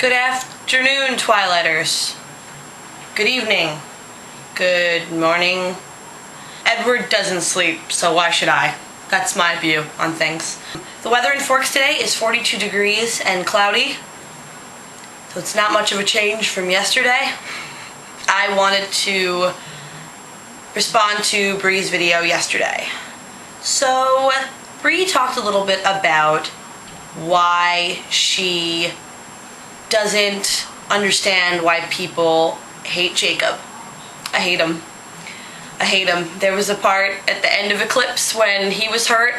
Good afternoon, twilighters. Good evening. Good morning. Edward doesn't sleep, so why should I? That's my view on things. The weather in Forks today is 42 degrees and cloudy, so it's not much of a change from yesterday. I wanted to respond to Bree's video yesterday. So Bree talked a little bit about why she doesn't understand why people hate Jacob. I hate him. I hate him. There was a part at the end of Eclipse when he was hurt,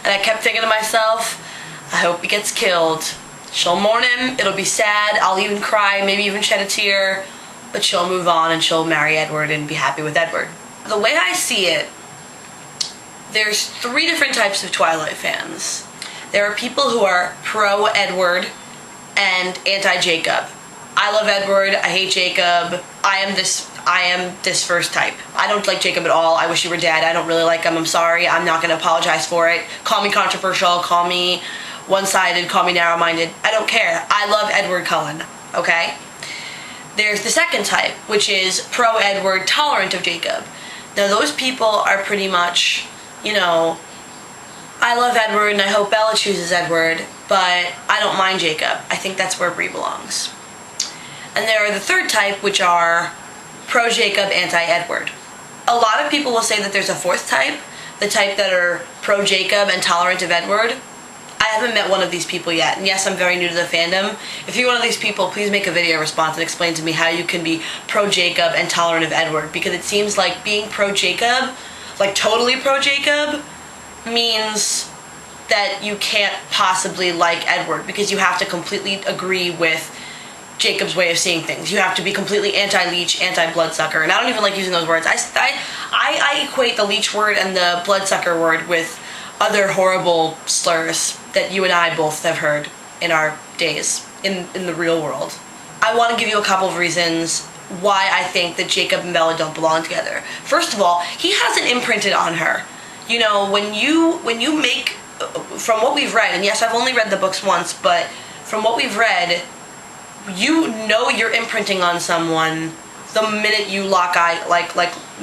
and I kept thinking to myself, I hope he gets killed. She'll mourn him, it'll be sad, I'll even cry, maybe even shed a tear, but she'll move on and she'll marry Edward and be happy with Edward. The way I see it, there's three different types of Twilight fans. There are people who are pro-Edward and anti-Jacob. I love Edward, I hate Jacob, I am this first type. I don't like Jacob at all. I wish he were dead. I don't really like him. I'm sorry. I'm not going to apologize for it. Call me controversial, call me one-sided, call me narrow-minded. I don't care. I love Edward Cullen, okay? There's the second type, which is pro-Edward, tolerant of Jacob. Now those people are pretty much, you know, I love Edward and I hope Bella chooses Edward, but I don't mind Jacob. I think that's where Bree belongs. And there are the third type, which are pro-Jacob, anti-Edward. A lot of people will say that there's a fourth type, the type that are pro-Jacob and tolerant of Edward. I haven't met one of these people yet, and yes, I'm very new to the fandom. If you're one of these people, please make a video response and explain to me how you can be pro-Jacob and tolerant of Edward, because it seems like being pro-Jacob, like totally pro-Jacob, means that you can't possibly like Edward, because you have to completely agree with Jacob's way of seeing things. You have to be completely anti-leech, anti-bloodsucker, and I don't even like using those words. I equate the leech word and the bloodsucker word with other horrible slurs that you and I both have heard in our days, in the real world. I want to give you a couple of reasons why I think that Jacob and Bella don't belong together. First of all, he hasn't imprinted on her. You know, when you make, from what we've read, and yes, I've only read the books once, but from what we've read, you know you're imprinting on someone the minute you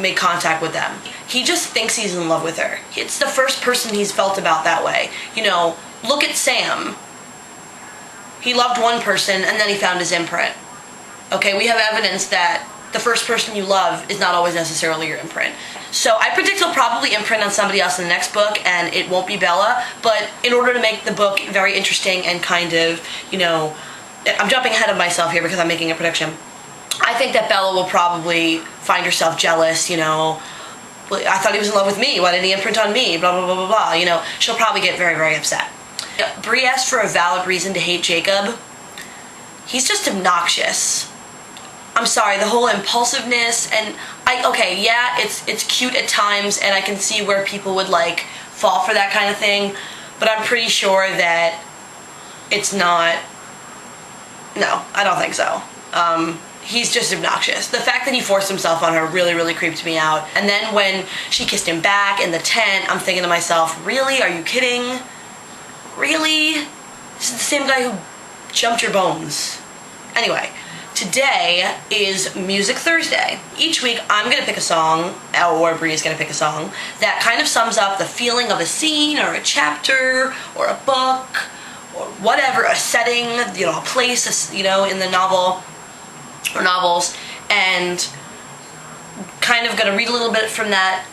make contact with them. He just thinks he's in love with her. It's the first person he's felt about that way. You know, look at Sam. He loved one person and then he found his imprint. Okay, we have evidence that the first person you love is not always necessarily your imprint. So I predict he'll probably imprint on somebody else in the next book, and it won't be Bella, but in order to make the book very interesting and kind of, you know, I'm jumping ahead of myself here because I'm making a prediction. I think that Bella will probably find herself jealous, you know, I thought he was in love with me, why didn't he imprint on me, blah, blah, blah, blah, blah, you know, she'll probably get very, very upset. Bree asked for a valid reason to hate Jacob. He's just obnoxious. I'm sorry, the whole impulsiveness, and okay, yeah, it's cute at times, and I can see where people would, like, fall for that kind of thing, but I'm pretty sure that it's not. No, I don't think so. He's just obnoxious. The fact that he forced himself on her really, really creeped me out. And then when she kissed him back in the tent, I'm thinking to myself, really? Are you kidding? Really? This is the same guy who jumped your bones. Anyway, today is Music Thursday. Each week I'm going to pick a song, or Bree is going to pick a song, that kind of sums up the feeling of a scene or a chapter or a book or whatever, a setting, you know, a place, you know, in the novel or novels, and kind of gonna read a little bit from that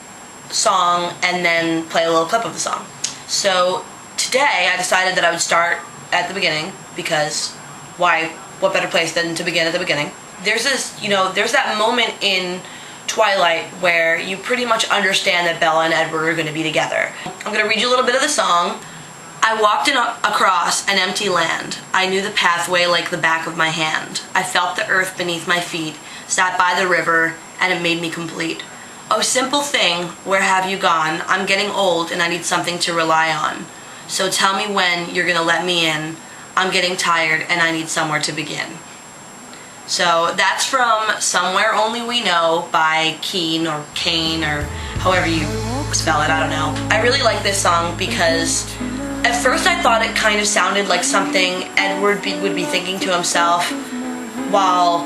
song and then play a little clip of the song. So today I decided that I would start at the beginning, because what better place than to begin at the beginning? There's this, you know, there's that moment in Twilight where you pretty much understand that Bella and Edward are gonna be together. I'm gonna read you a little bit of the song. I walked across an empty land. I knew the pathway like the back of my hand. I felt the earth beneath my feet, sat by the river, and it made me complete. Oh, simple thing, where have you gone? I'm getting old and I need something to rely on. So tell me when you're gonna let me in. I'm getting tired and I need somewhere to begin. So that's from Somewhere Only We Know by Keen or Kane or however you spell it, I don't know. I really like this song because At first I thought it kind of sounded like something Edward would be thinking to himself while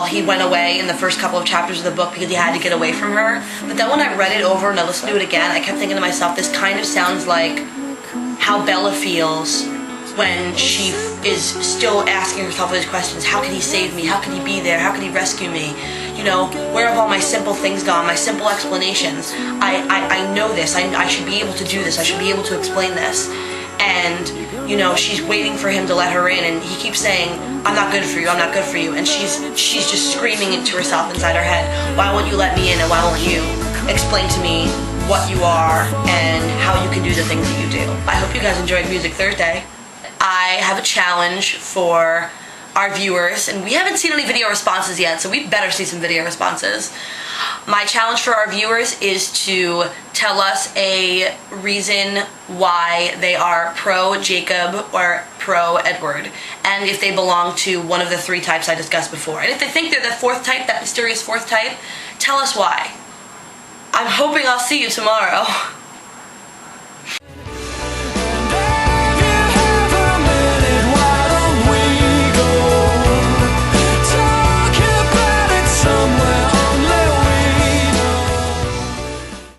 he went away in the first couple of chapters of the book because he had to get away from her. But then when I read it over and I listened to it again, I kept thinking to myself, this kind of sounds like how Bella feels when she is still asking herself those questions. How can he save me? How can he be there? How can he rescue me? Where have all my simple things gone? My simple explanations. I know this. I should be able to do this. I should be able to explain this. And, she's waiting for him to let her in, and he keeps saying, I'm not good for you, I'm not good for you. And she's just screaming it to herself inside her head. Why won't you let me in, and why won't you explain to me what you are and how you can do the things that you do? I hope you guys enjoyed Music Thursday. I have a challenge for our viewers, and we haven't seen any video responses yet, so we better see some video responses. My challenge for our viewers is to tell us a reason why they are pro Jacob or pro Edward, and if they belong to one of the 3 types I discussed before. And if they think they're the 4th type, that mysterious 4th type, tell us why. I'm hoping I'll see you tomorrow.